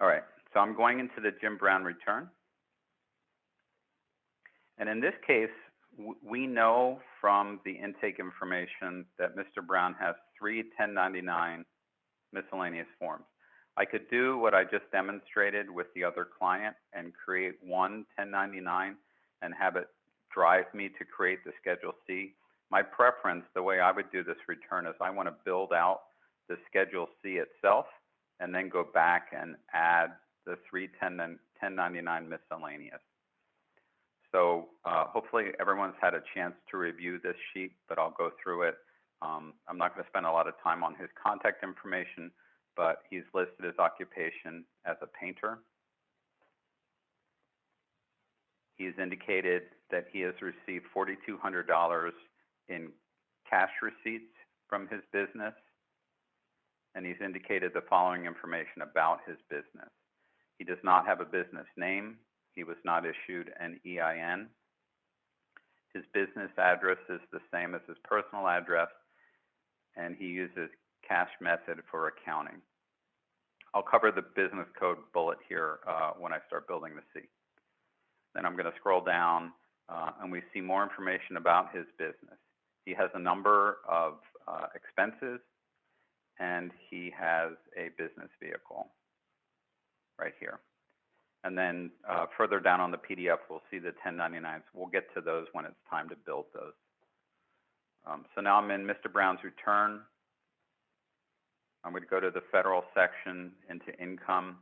All right, so I'm going into the Jim Brown return. And in this case, we know from the intake information that Mr. Brown has 3 1099 miscellaneous forms. I could do what I just demonstrated with the other client and create one 1099 and have it drive me to create the Schedule C. My preference, the way I would do this return, is I want to build out the Schedule C itself and then go back and add the 3 1099 miscellaneous. So hopefully everyone's had a chance to review this sheet, but I'll go through it. I'm not going to spend a lot of time on his contact information, but he's listed his occupation as a painter. He's indicated that he has received $4,200 in cash receipts from his business, and he's indicated the following information about his business. He does not have a business name. He was not issued an EIN. His business address is the same as his personal address, and he uses cash method for accounting. I'll cover the business code bullet here when I start building the C. Then I'm going to scroll down, and we see more information about his business. He has a number of expenses, and he has a business vehicle right here. And then further down on the PDF, we'll see the 1099s. We'll get to those when it's time to build those. So now I'm in Mr. Brown's return. I'm going to go to the federal section into income.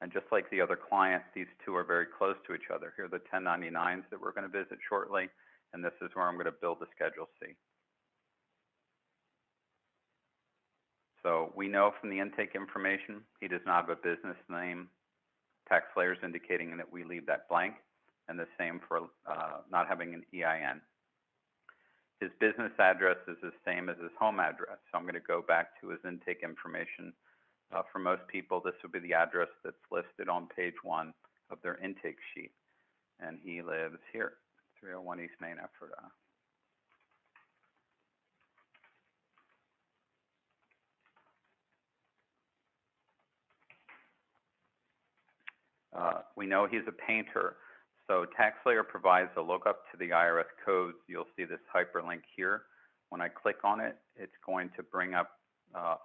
And just like the other client, these two are very close to each other. Here are the 1099s that we're going to visit shortly, and this is where I'm going to build the Schedule C. So we know from the intake information, he does not have a business name. Tax layers indicating that we leave that blank, and the same for not having an EIN. His business address is the same as his home address, so I'm going to go back to his intake information. For most people, this would be the address that's listed on page 1 of their intake sheet, and he lives here, 301 East Main, Ephrata. We know he's a painter, so TaxSlayer provides a lookup to the IRS codes. You'll see this hyperlink here. When I click on it, it's going to bring up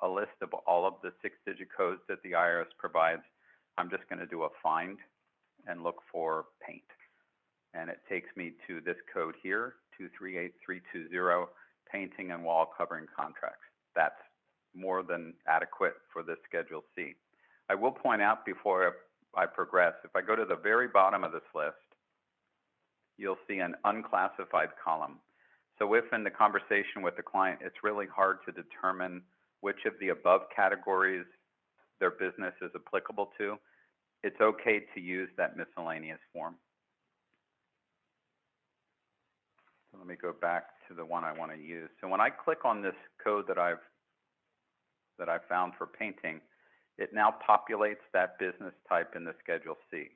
a list of all of the 6-digit codes that the IRS provides. I'm just going to do a find and look for paint. And it takes me to this code here, 238320, painting and wall covering contracts. That's more than adequate for this Schedule C. I will point out before I progress, if I go to the very bottom of this list, you'll see an unclassified column. So if in the conversation with the client, it's really hard to determine which of the above categories their business is applicable to, it's okay to use that miscellaneous form. So let me go back to the one I want to use. So when I click on this code that I found for painting, it now populates that business type in the Schedule C.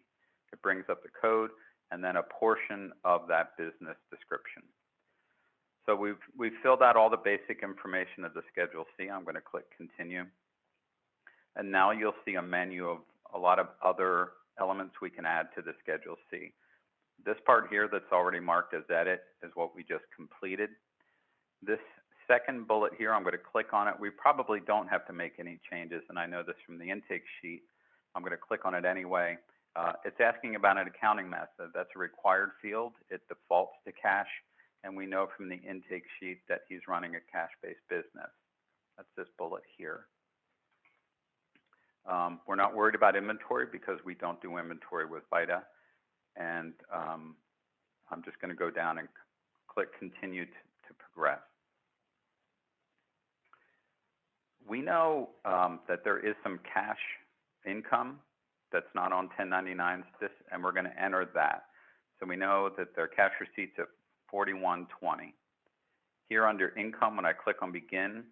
It brings up the code and then a portion of that business description. So we've filled out all the basic information of the Schedule C. I'm going to click Continue. And now you'll see a menu of a lot of other elements we can add to the Schedule C. This part here that's already marked as Edit is what we just completed. This second bullet here, I'm going to click on it. We probably don't have to make any changes, and I know this from the intake sheet. I'm going to click on it anyway. It's asking about an accounting method. That's a required field. It defaults to cash, and we know from the intake sheet that he's running a cash-based business. That's this bullet here. We're not worried about inventory because we don't do inventory with VITA, and I'm just going to go down and click Continue to progress. We know that there is some cash income that's not on 1099s, and we're going to enter that. So we know that their cash receipts at $41.20. Here under income, when I click on begin,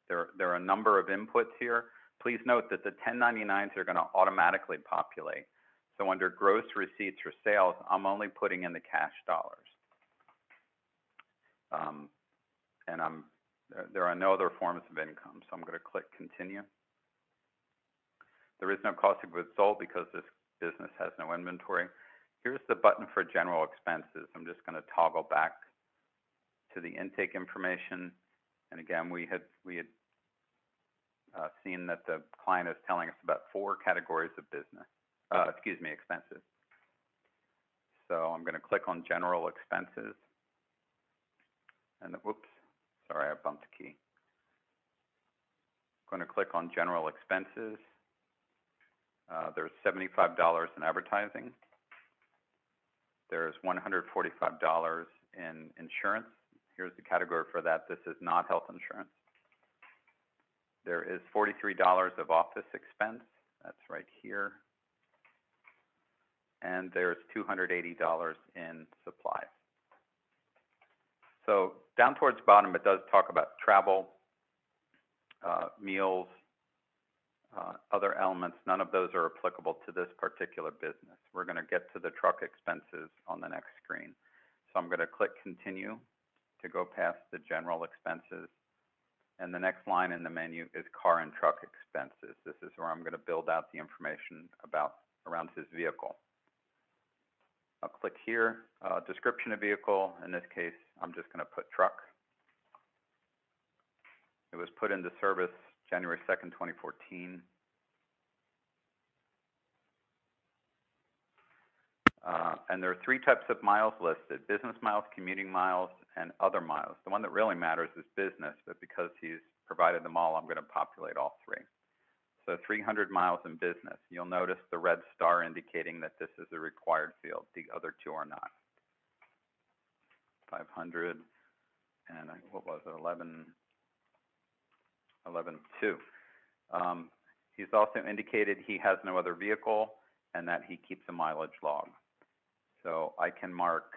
there are a number of inputs here. Please note that the 1099s are going to automatically populate. So under gross receipts or sales, I'm only putting in the cash dollars. And there are no other forms of income, so I'm going to click continue. There is no cost of goods sold because this business has no inventory. Here's the button for general expenses. I'm just going to toggle back to the intake information. And again, we had seen that the client is telling us about 4 categories of business, expenses. So I'm going to click on general expenses. And whoops, sorry, I bumped a key. I'm going to click on general expenses. There's $75 in advertising. There's $145 in insurance. Here's the category for that. This is not health insurance. There is $43 of office expense. That's right here. And there's $280 in supplies. So down towards the bottom, it does talk about travel, meals, other elements. None of those are applicable to this particular business. We're going to get to the truck expenses on the next screen. So I'm going to click continue to go past the general expenses. And the next line in the menu is car and truck expenses. This is where I'm going to build out the information around his vehicle. I'll click here, description of vehicle. In this case, I'm just going to put truck. It was put into service January 2nd, 2014. And there are 3 types of miles listed: business miles, commuting miles, and other miles. The one that really matters is business, but because he's provided them all, I'm going to populate all 3. So 300 miles in business. You'll notice the red star indicating that this is a required field. The other 2 are not. 500 and what was it, 11.2. He's also indicated he has no other vehicle and that he keeps a mileage log. So I can mark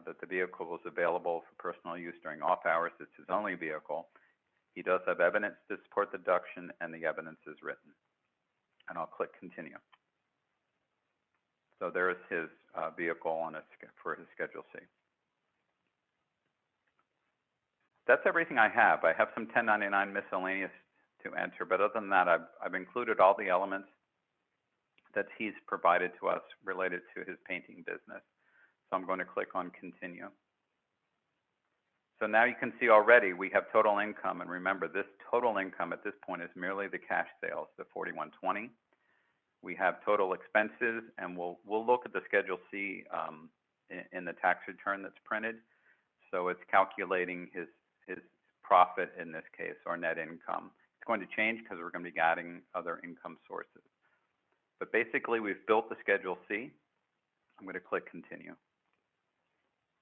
that the vehicle was available for personal use during off hours. It's his only vehicle. He does have evidence to support the deduction, and the evidence is written. And I'll click continue. So there's his vehicle for his Schedule C. That's everything I have. I have some 1099 miscellaneous to enter, but other than that, I've included all the elements that he's provided to us related to his painting business. So I'm going to click on continue. So now you can see already we have total income, and remember, this total income at this point is merely the cash sales, the $41.20. We have total expenses, and we'll look at the Schedule C in the tax return that's printed. So it's calculating his profit in this case, or net income. It's going to change because we're going to be adding other income sources. But basically, we've built the Schedule C. I'm going to click continue.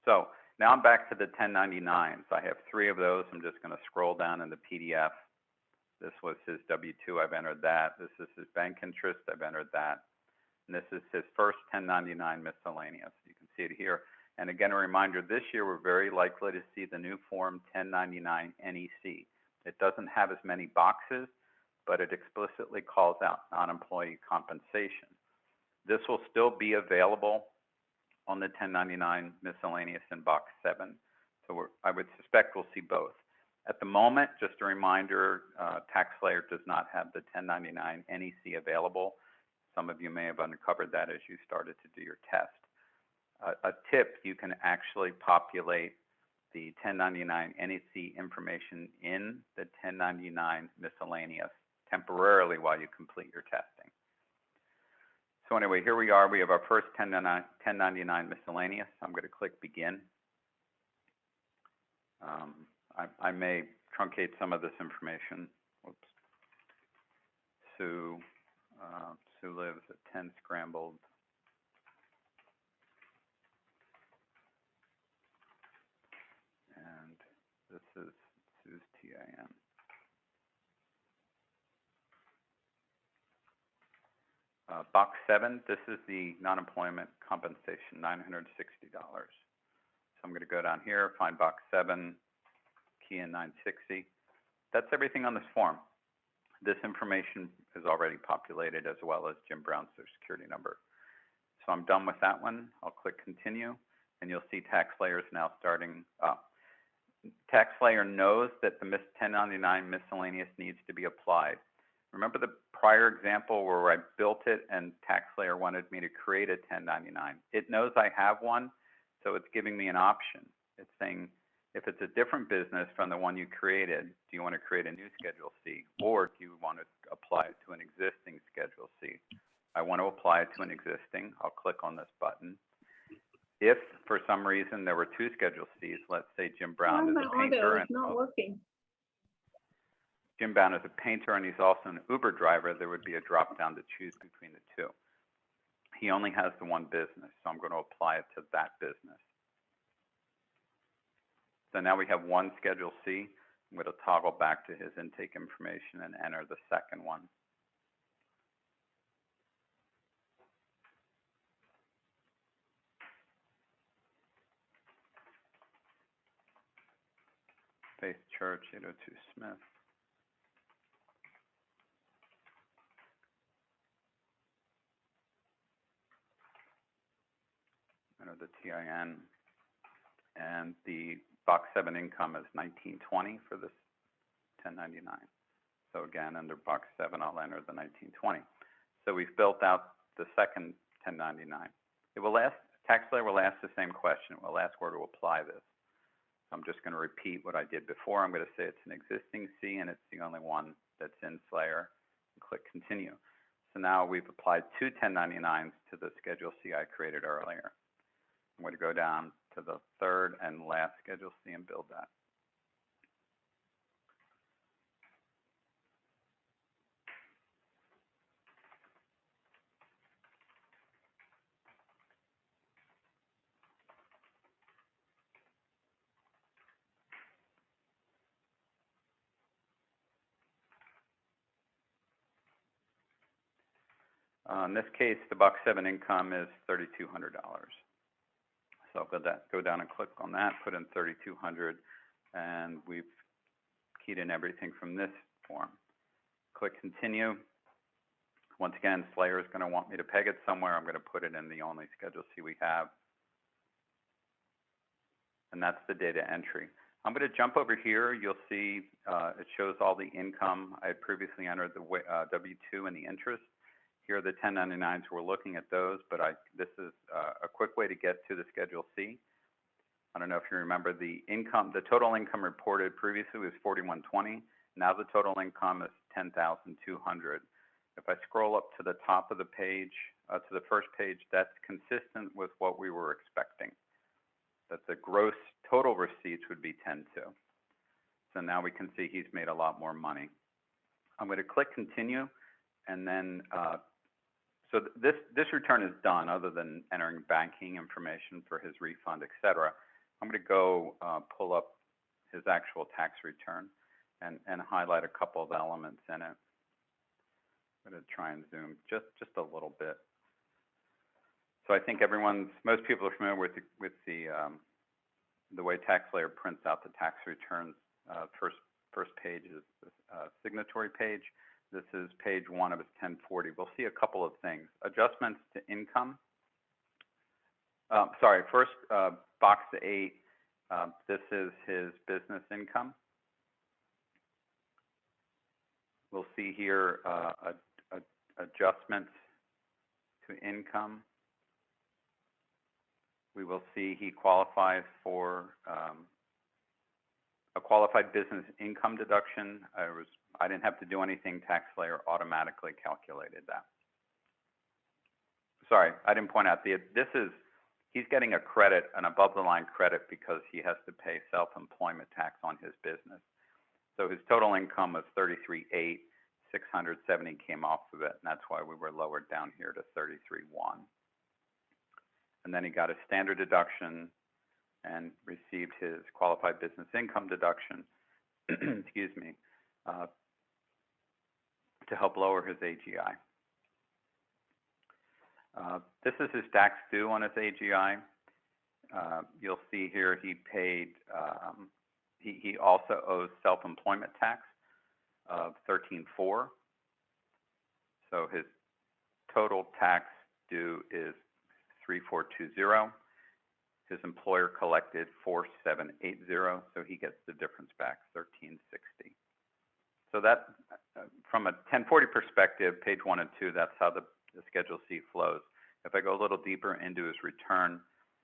So now I'm back to the 1099s. I have 3 of those. I'm just going to scroll down in the PDF. This was his W-2. I've entered that. This is his bank interest. I've entered that. And this is his first 1099 miscellaneous. You can see it here. And again, a reminder, this year we're very likely to see the new Form 1099 NEC. It doesn't have as many boxes, but it explicitly calls out non-employee compensation. This will still be available on the 1099 miscellaneous in box 7. So I would suspect we'll see both. At the moment, just a reminder, TaxSlayer does not have the 1099 NEC available. Some of you may have uncovered that as you started to do your test. A tip, you can actually populate the 1099 NEC information in the 1099 miscellaneous temporarily while you complete your testing. So anyway, here we are. We have our first 1099 miscellaneous. I'm going to click begin. I may truncate some of this information. Whoops. Sue lives at 10 Scrambled. And this is Sue's TIN. Box 7, this is the non-employment compensation, $960. So I'm going to go down here, find box 7, key in 960. That's everything on this form. This information is already populated, as well as Jim Brown's Social Security number. So I'm done with that one. I'll click continue, and you'll see TaxSlayer is now starting up. TaxSlayer knows that the 1099 miscellaneous needs to be applied. Remember the prior example where I built it and TaxSlayer wanted me to create a 1099? It knows I have one, so it's giving me an option. It's saying, if it's a different business from the one you created, do you want to create a new Schedule C, or do you want to apply it to an existing Schedule C? I want to apply it to an existing. I'll click on this button. If for some reason there were two Schedule Cs, let's say Jim Brown is a painter, and not working. Jim Brown is a painter and he's also an Uber driver, there would be a drop down to choose between the two. He only has the one business, so I'm going to apply it to that business. So now we have one Schedule C. I'm going to toggle back to his intake information and enter the second one. Faith Church, 802 Smith. Enter the TIN, and the Box 7 income is 1920 for this 1099. So again, under Box 7, I'll enter the 1920. So we've built out the second 1099. It will ask, TaxSlayer will ask the same question. It will ask where to apply this. So I'm just going to repeat what I did before. I'm going to say it's an existing C, and it's the only one that's in Slayer, and click Continue. So now we've applied two 1099s to the Schedule C I created earlier. I'm going to go down to the third and last Schedule C and build that. In this case, the Box 7 income is $3,200. So I'll go down and click on that, put in $3,200, and we've keyed in everything from this form. Click Continue. Once again, Slayer is going to want me to peg it somewhere. I'm going to put it in the only Schedule C we have. And that's the data entry. I'm going to jump over here. You'll see it shows all the income. I had previously entered the W-2 and the interest. Here are the 1099s. We're looking at those, but this is a quick way to get to the Schedule C. I don't know if you remember the income. The total income reported previously was $4,120. Now the total income is $10,200. If I scroll up to the top of the page, to the first page, that's consistent with what we were expecting, that the gross total receipts would be $10,200. So now we can see he's made a lot more money. I'm going to click Continue, and then so this return is done, other than entering banking information for his refund, et cetera. I'm going to go pull up his actual tax return and highlight a couple of elements in it. I'm going to try and zoom just a little bit. So I think most people are familiar with the way TaxSlayer prints out the tax returns. First page is the signatory page. This is page 1 of his 1040. We'll see a couple of things. Adjustments to income. First, box 8, this is his business income. We'll see here adjustments to income. We will see he qualifies for a qualified business income deduction. I didn't have to do anything. TaxSlayer automatically calculated that. Sorry, I didn't point out he's getting a credit, an above the line credit, because he has to pay self-employment tax on his business. So his total income was $33,800. $670 came off of it, and that's why we were lowered down here to $33,100. And then he got a standard deduction and received his qualified business income deduction, excuse me, to help lower his AGI. This is his tax due on his AGI. You'll see here he paid, he also owes self-employment tax of $13,400. So his total tax due is $3,420. His employer collected $4,780, so he gets the difference back, $1,360. So that, from a 1040 perspective, page 1 and 2, that's how the Schedule C flows. If I go a little deeper into his return,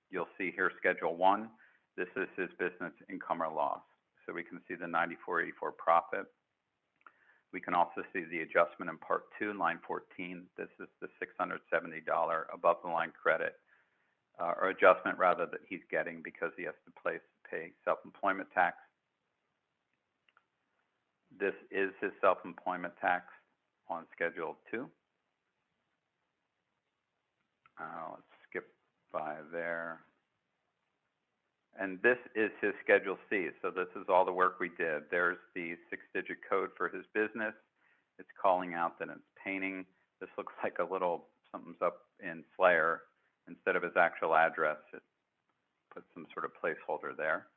you'll see here Schedule 1. This is his business income or loss. So we can see the 9484 profit. We can also see the adjustment in Part 2, line 14. This is the $670 above the line credit, or adjustment rather, that he's getting because he has to pay self-employment tax. This is his self-employment tax on Schedule 2. Let's skip by there. And this is his Schedule C. So this is all the work we did. There's the 6-digit code for his business. It's calling out that it's painting. This looks like a little something's up in Slayer. Instead of his actual address, it puts some sort of placeholder there.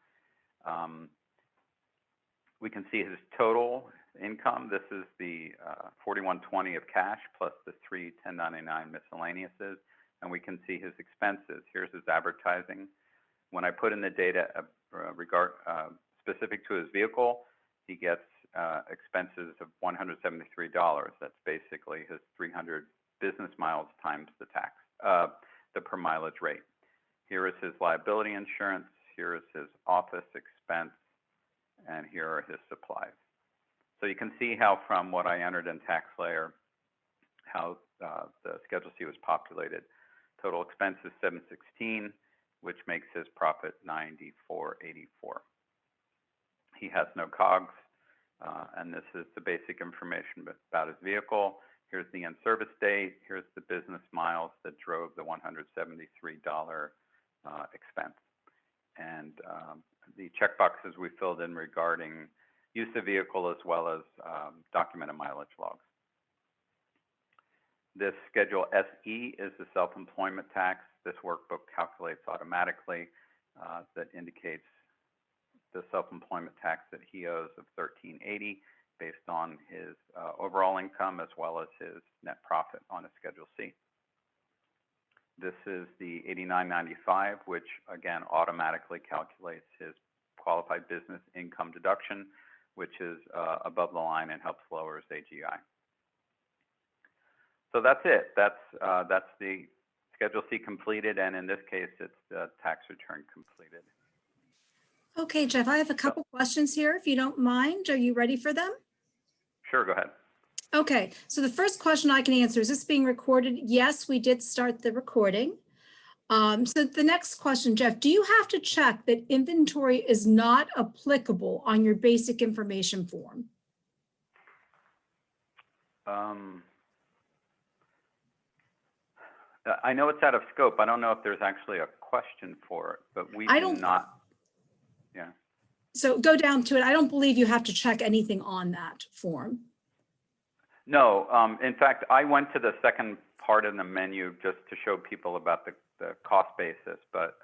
We can see his total income. This is the $4120 of cash plus the $3 1099 miscellaneouses. And we can see his expenses. Here's his advertising. When I put in the data specific to his vehicle, he gets expenses of $173. That's basically his 300 business miles times the tax, the per mileage rate. Here is his liability insurance. Here is his office expense. And here are his supplies. So you can see how from what I entered in tax layer, how the Schedule C was populated. Total expense is $716, which makes his profit $94.84. He has no COGS, and this is the basic information about his vehicle. Here's the in-service date. Here's the business miles that drove the $173 expense. And the checkboxes we filled in regarding use of vehicle as well as documented mileage logs. This Schedule SE is the self-employment tax. This workbook calculates automatically that indicates the self-employment tax that he owes of $1380 based on his overall income as well as his net profit on a Schedule C. This is the $89.95, which again automatically calculates his qualified business income deduction, which is above the line and helps lower his AGI. So that's it. That's the Schedule C completed, and in this case, it's the tax return completed. Okay, Jeff, I have a couple questions here, if you don't mind. Are you ready for them? Sure, go ahead. Okay, so the first question I can answer, is this being recorded? Yes, we did start the recording. So the next question, Jeff, do you have to check that inventory is not applicable on your basic information form? I know it's out of scope. I don't know if there's actually a question for it, but we do not. Yeah. So go down to it. I don't believe you have to check anything on that form. No, in fact, I went to the second part in the menu just to show people about the cost basis, but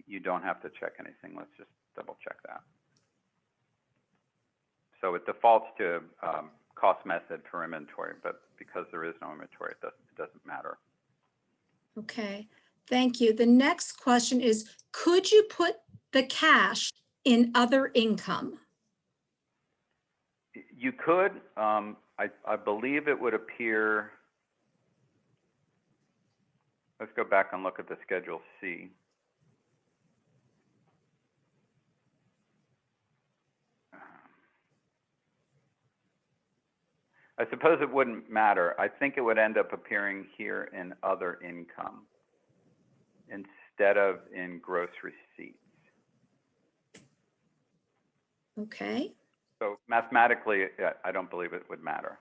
you don't have to check anything. Let's just double check that. So it defaults to cost method for inventory, but because there is no inventory, it doesn't matter. Okay, thank you. The next question is, could you put the cash in other income? You could. I believe it would appear. Let's go back and look at the Schedule C. I suppose it wouldn't matter. I think it would end up appearing here in other income instead of in gross receipts. Okay. So mathematically, I don't believe it would matter.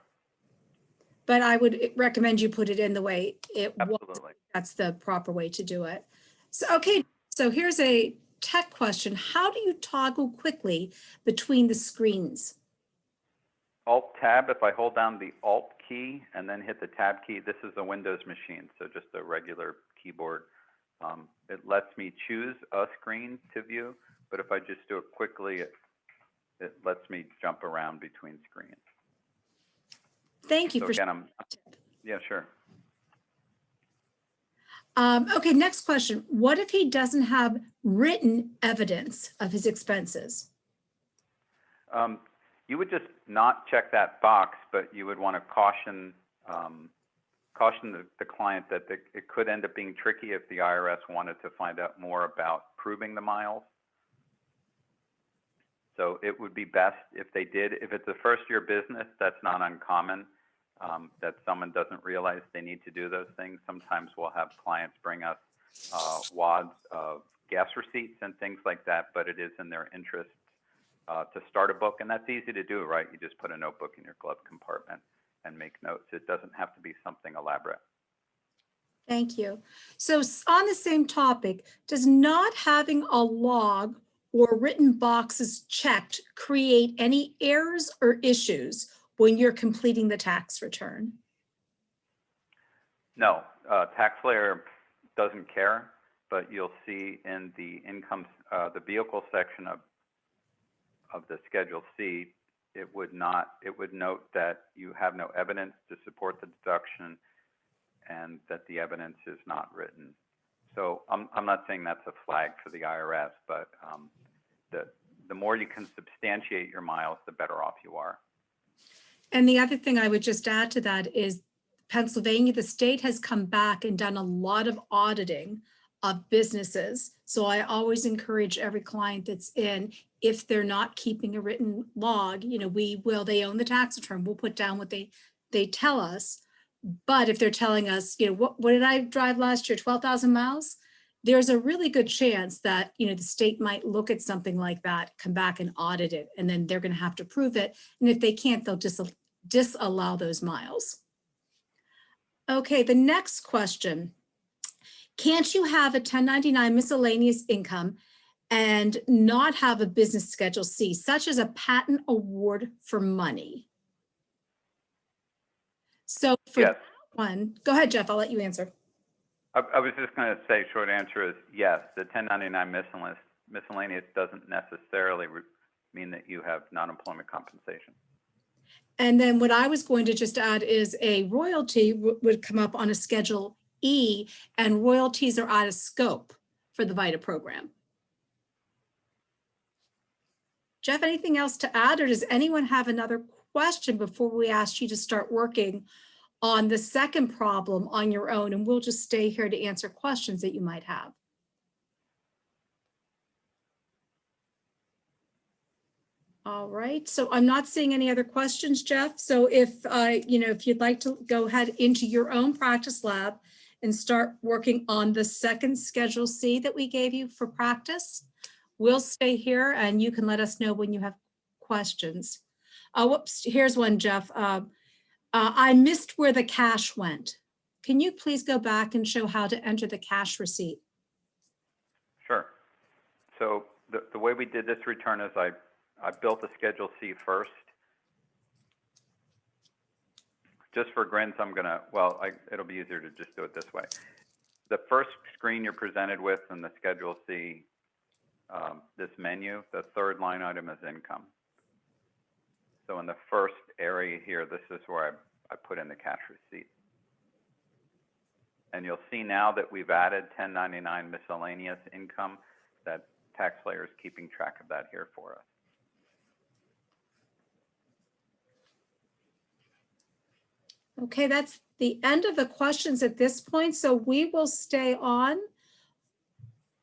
But I would recommend you put it in the way it was. Absolutely. That's the proper way to do it. So, okay, so here's a tech question. How do you toggle quickly between the screens? Alt-Tab, if I hold down the Alt key and then hit the Tab key, this is a Windows machine, so just a regular keyboard. It lets me choose a screen to view, but if I just do it quickly, it lets me jump around between screens. Thank you so for again, yeah, sure. Okay, next question. What if he doesn't have written evidence of his expenses? You would just not check that box, but you would want to caution the client that it could end up being tricky if the IRS wanted to find out more about proving the miles. So it would be best if they did. If it's a first-year business, that's not uncommon, that someone doesn't realize they need to do those things. Sometimes we'll have clients bring us wads of gas receipts and things like that, but it is in their interest to start a book, and that's easy to do, right? You just put a notebook in your glove compartment and make notes. It doesn't have to be something elaborate. Thank you. So on the same topic, does not having a log or written boxes checked create any errors or issues when you're completing the tax return? No, TaxSlayer doesn't care, but you'll see in the income, the vehicle section of the Schedule C, it would note that you have no evidence to support the deduction and that the evidence is not written. So I'm not saying that's a flag for the IRS, but the more you can substantiate your miles, the better off you are. And the other thing I would just add to that is Pennsylvania, the state has come back and done a lot of auditing of businesses. So I always encourage every client that's in, if they're not keeping a written log, you know, they own the tax return, we'll put down what they tell us. But if they're telling us, you know, what did I drive last year, 12,000 miles? There's a really good chance that, you know, the state might look at something like that, come back and audit it, and then they're going to have to prove it. And if they can't, they'll disallow those miles. Okay, the next question. Can't you have a 1099 miscellaneous income and not have a business Schedule C, such as a patent award for money? So for yes. that one, go ahead, Jeff, I'll let you answer. I was just going to say, short answer is yes. The 1099 miscellaneous doesn't necessarily mean that you have non-employment compensation. And then what I was going to just add is a royalty would come up on a Schedule E, and royalties are out of scope for the VITA program. Jeff, anything else to add, or does anyone have another question before we ask you to start working on the second problem on your own? And we'll just stay here to answer questions that you might have. All right, so I'm not seeing any other questions, Jeff. So if if you'd like to go ahead into your own practice lab and start working on the second Schedule C that we gave you for practice, we'll stay here and you can let us know when you have questions. Whoops, here's one, Jeff. I missed where the cash went. Can you please go back and show how to enter the cash receipt? Sure. So the way we did this return is I built a Schedule C first. Just for grins, it'll be easier to just do it this way. The first screen you're presented with in the Schedule C, this menu, the third line item is income. So in the first area here, this is where I put in the cash receipt. And you'll see now that we've added 1099 miscellaneous income, that TaxSlayer is keeping track of that here for us. Okay, that's the end of the questions at this point. So we will stay on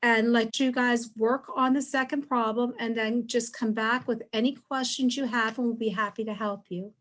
and let you guys work on the second problem and then just come back with any questions you have and we'll be happy to help you.